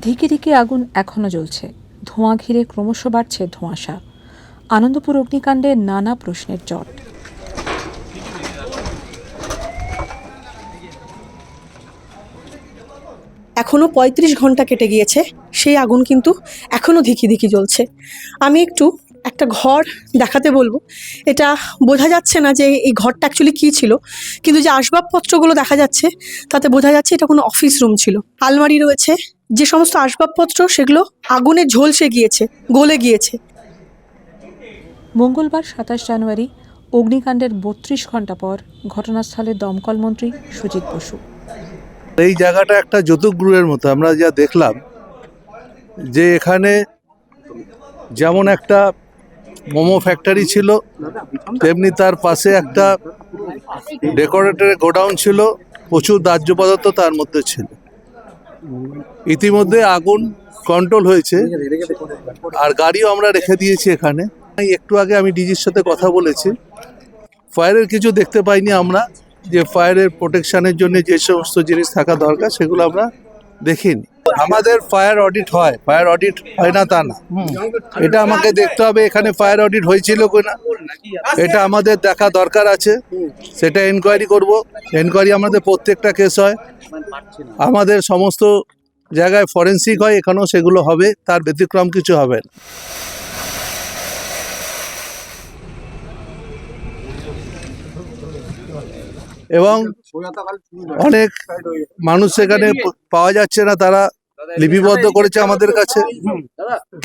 ধিকে ধিকে আগুন এখনো জ্বলছে, ধোঁয়া ঘিরে ক্রমশ বাড়ছে ধোঁয়াশা। আনন্দপুর অগ্নিকাণ্ডে নানা প্রশ্নের জট। এখনো ৩৫ ঘন্টা কেটে গিয়েছে, সেই আগুন কিন্তু এখনো ধিকি ধিকি জ্বলছে। আমি একটা ঘর দেখাতে বলবো। এটা বোঝা যাচ্ছে না যে এই ঘরটা অ্যাকচুয়ালি কী ছিল, কিন্তু যে আসবাবপত্রগুলো দেখা যাচ্ছে তাতে বোঝা যাচ্ছে এটা কোনো অফিস রুম ছিল। আলমারি রয়েছে, যে সমস্ত আসবাবপত্র সেগুলো আগুনে ঝলসে গিয়েছে, গলে গিয়েছে। মঙ্গলবার ২৭ জানুয়ারি অগ্নিকাণ্ডের ৩২ ঘন্টা পর ঘটনাস্থলে দমকল মন্ত্রী সুজিত বসু। এই জায়গাটা একটা যৌতুকগৃহের মতো। আমরা যা দেখলাম যে এখানে যেমন একটা মোমো ফ্যাক্টরি ছিল, তেমনি তার পাশে একটা ডেকোরেটরের গোডাউন ছিল, প্রচুর দাহ্য পদার্থ তার মধ্যে ছিল। ইতিমধ্যে আগুন কন্ট্রোল হয়েছে, আর গাড়িও আমরা রেখে দিয়েছি এখানে। একটু আগে আমি ডিজির সাথে কথা বলেছি, ফায়ারের কিছু দেখতে পাইনি আমরা। যে ফায়ারের প্রোটেকশনের জন্য যে সমস্ত জিনিস থাকা দরকার সেগুলো আমরা দেখিনি। আমাদের ফায়ার অডিট হয়, ফায়ার অডিট হয় না তা না, এটা আমাকে দেখতে হবে এখানে ফায়ার অডিট হয়েছিল কিনা, এটা আমাদের দেখা দরকার আছে। সেটা এনকোয়ারি করব। এনকোয়ারি আমাদের প্রত্যেকটা কেস হয়, আমাদের সমস্ত জায়গায় ফরেন্সিক হয়, এখানেও সেগুলো হবে, তার ব্যতিক্রম কিছু হবে না। এবং অনেক মানুষ সেখানে পাওয়া যাচ্ছে না, তারা লিপিবদ্ধ করেছে আমাদের কাছে,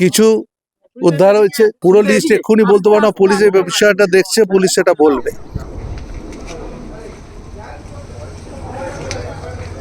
কিছু উদ্ধার হয়েছে। পুরো লিস্ট এক্ষুনি বলতে পারো না, পুলিশ এই বিষয়টা দেখছে, পুলিশ সেটা বলবে।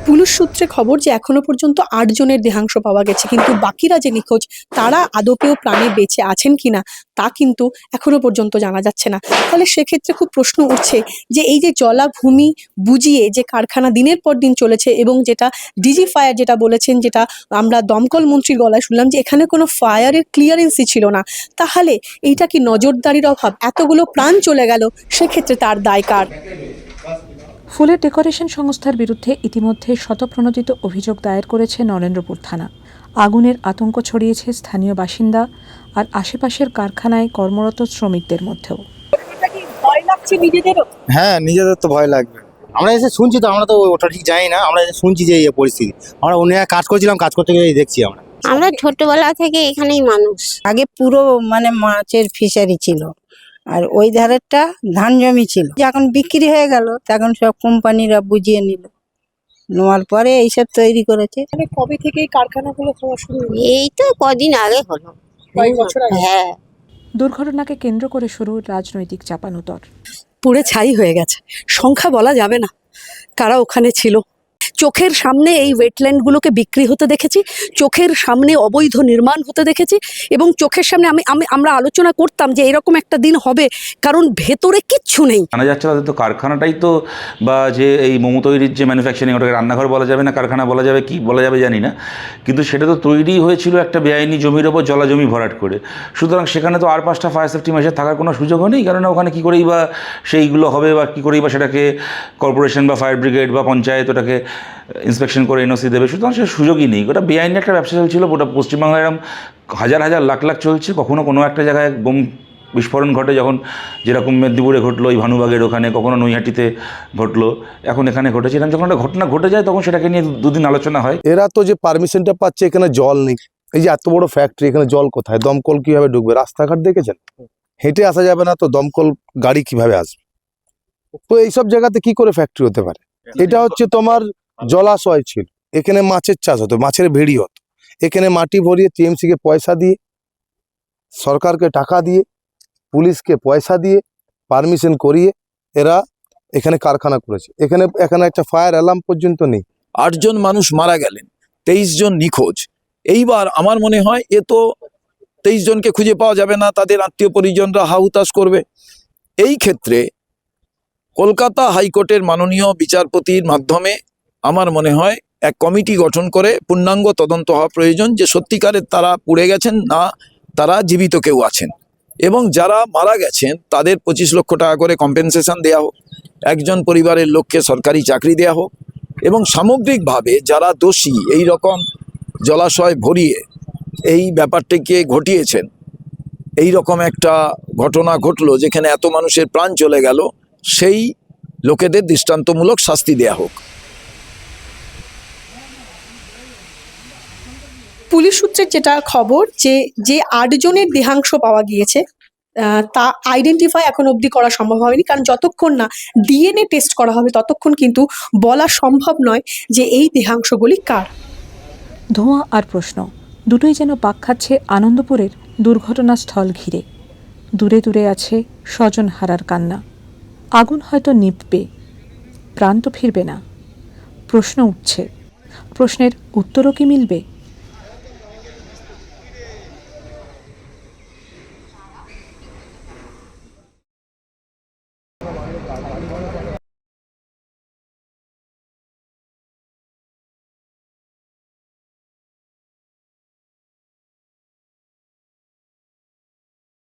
পুলিশ সূত্রে খবর যে এখনো পর্যন্ত ৮ জনের দেহাংশ পাওয়া গেছে, কিন্তু বাকিরা যে নিখোঁজ তারা আদপেও প্রাণে বেঁচে আছেন কিনা তা কিন্তু এখনো পর্যন্ত জানা যাচ্ছে না। ফলে সেক্ষেত্রে খুব প্রশ্ন উঠছে যে এই যে জলাভূমি বুঝিয়ে যে কারখানা দিনের পর দিন চলেছে, এবং যেটা ডিজি ফায়ার যেটা বলেছেন, যেটা আমরা দমকল মন্ত্রীর গলায় শুনলাম যে এখানে কোনো ফায়ারের ক্লিয়ারেন্সই ছিল না, তাহলে এইটা কি নজরদারির অভাব? এতগুলো প্রাণ চলে গেল, সেক্ষেত্রে তার দায় কার? ফুলের ডেকোরেশন সংস্থার বিরুদ্ধে ইতিমধ্যে শতপ্রণোদিত অভিযোগ দায়ের করেছে নরেন্দ্রপুর থানা। আগুনের আতঙ্ক ছড়িয়েছে স্থানীয় বাসিন্দা আর আশেপাশের কারখানায় কর্মরত শ্রমিকদের মধ্যেও। ভয় লাগছে নিজেদেরও? হ্যাঁ, নিজেদের তো ভয় লাগবে। আমরা এসে শুনছি তো, আমরা তো ওটা ঠিক জানি না, আমরা এসে শুনছি যে এই পরিস্থিতি। আমরা অন্য কাজ করছিলাম, কাজ করতে গিয়ে দেখছি আমরা ছোটবেলা থেকে এখানেই মানুষ। আগে পুরো মাছের ফিশারি ছিল, আর ওই ধারেরটা ধান জমি ছিল। যখন বিক্রি হয়ে গেল তখন সব কোম্পানিরা বুঝিয়ে নিল, নেওয়ার পরে এইসব তৈরি করেছে। কবে থেকে এই কারখানাগুলো হওয়া শুরু হলো? এই তো কদিন আগে হলো। কয়েক বছর আগে? হ্যাঁ। দুর্ঘটনাকে কেন্দ্র করে শুরু রাজনৈতিক চাপানুতর। পুড়ে ছাই হয়ে গেছে, সংখ্যা বলা যাবে না কারা ওখানে ছিল। চোখের সামনে এই ওয়েটল্যান্ডগুলোকে বিক্রি হতে দেখেছি, চোখের সামনে অবৈধ নির্মাণ হতে দেখেছি, এবং চোখের সামনে আমরা আলোচনা করতাম যে এরকম একটা দিন হবে, কারণ ভেতরে কিচ্ছু নেই। জানা যাচ্ছে তাদের তো কারখানাটাই তো, বা যে এই মোমো তৈরির যে ম্যানুফ্যাকচারিং, ওটাকে রান্নাঘর বলা যাবে না কারখানা বলা যাবে, কি বলা যাবে জানি না, কিন্তু সেটা তো তৈরি হয়েছিল একটা বেআইনি জমির ওপর জলা জমি ভরাট করে। সুতরাং সেখানে তো আর 5টা ফায়ার সেফটি মেশার থাকার কোনো সুযোগও নেই, কারণ ওখানে কী করেই বা সেইগুলো হবে, বা কী করেই বা সেটাকে কর্পোরেশন বা ফায়ার ব্রিগেড বা পঞ্চায়েত ওটাকে ইন্সপেকশন করে এনওসি দেবে। সুতরাং সে সুযোগই নেই। ওটা বেআইনি একটা ব্যবসা চলছিল, ওটা পশ্চিমবাংলায় এরকম হাজার হাজার লাখ লাখ চলছে। কখনো কোনো একটা জায়গায় বোম বিস্ফোরণ ঘটে, যখন যেরকম মেদিনীপুরে ঘটলো ওই ভানুবাগের ওখানে, কখনো নৈহাটিতে ঘটলো, এখন এখানে ঘটেছে। এরকম যখন একটা ঘটনা ঘটে যায় তখন সেটাকে নিয়ে দুদিন আলোচনা হয়। এরা তো যে পারমিশনটা পাচ্ছে, এখানে জল নেই। এই যে এত বড় ফ্যাক্টরি, এখানে জল কোথায়? দমকল কিভাবে ঢুকবে? রাস্তাঘাট দেখেছেন? হেঁটে আসা যাবে না, তো দমকল গাড়ি কিভাবে আসবে? তো এইসব জায়গাতে কি করে ফ্যাক্টরি হতে পারে? এটা হচ্ছে তোমার জলাশয় ছিল, এখানে মাছের চাষ হতো, মাছের ভেড়ি হতো। এখানে মাটি ভরিয়ে টিএমসি কে পয়সা দিয়ে, সরকারকে টাকা দিয়ে, পুলিশকে পয়সা দিয়ে পারমিশন করিয়ে এরা এখানে কারখানা করেছে। এখানে একটা ফায়ার অ্যালার্ম পর্যন্ত নেই। 8 জন মানুষ মারা গেলেন, 23 জন নিখোঁজ। এইবার আমার মনে হয় এ তো 23 জনকে খুঁজে পাওয়া যাবে না, তাদের আত্মীয় পরিজনরা হাহুতাশ করবে। এই ক্ষেত্রে কলকাতা হাইকোর্টের মাননীয় বিচারপতির মাধ্যমে আমার মনে হয় এক কমিটি গঠন করে পূর্ণাঙ্গ তদন্ত হওয়া প্রয়োজন, যে সত্যিকারের তারা পুড়ে গেছেন না তারা জীবিত কেউ আছেন, এবং যারা মারা গেছেন তাদের 25 লক্ষ টাকা করে কম্পেনসেশন দেওয়া হোক, একজন পরিবারের লোককে সরকারি চাকরি দেওয়া হোক, এবং সামগ্রিকভাবে যারা দোষী এই রকম জলাশয় ভরিয়ে এই ব্যাপারটিকে ঘটিয়েছেন, এই রকম একটা ঘটনা ঘটলো যেখানে এত মানুষের প্রাণ চলে গেল, সেই লোকেদের দৃষ্টান্তমূলক শাস্তি দেয়া হোক। পুলিশ সূত্রের যেটা খবর যে 8 জনের দেহাংশ পাওয়া গিয়েছে তা আইডেন্টিফাই এখন অবধি করা সম্ভব হয়নি, কারণ যতক্ষণ না ডিএনএ টেস্ট করা হবে ততক্ষণ কিন্তু বলা সম্ভব নয় যে এই দেহাংশগুলি কার। ধোঁয়া আর প্রশ্ন দুটোই যেন পাক খাচ্ছে আনন্দপুরের দুর্ঘটনাস্থল ঘিরে। দূরে দূরে আছে স্বজন হারার কান্না। আগুন হয়তো নিভবে, প্রাণ তো ফিরবে না। প্রশ্ন উঠছে, প্রশ্নের উত্তরও কি মিলবে?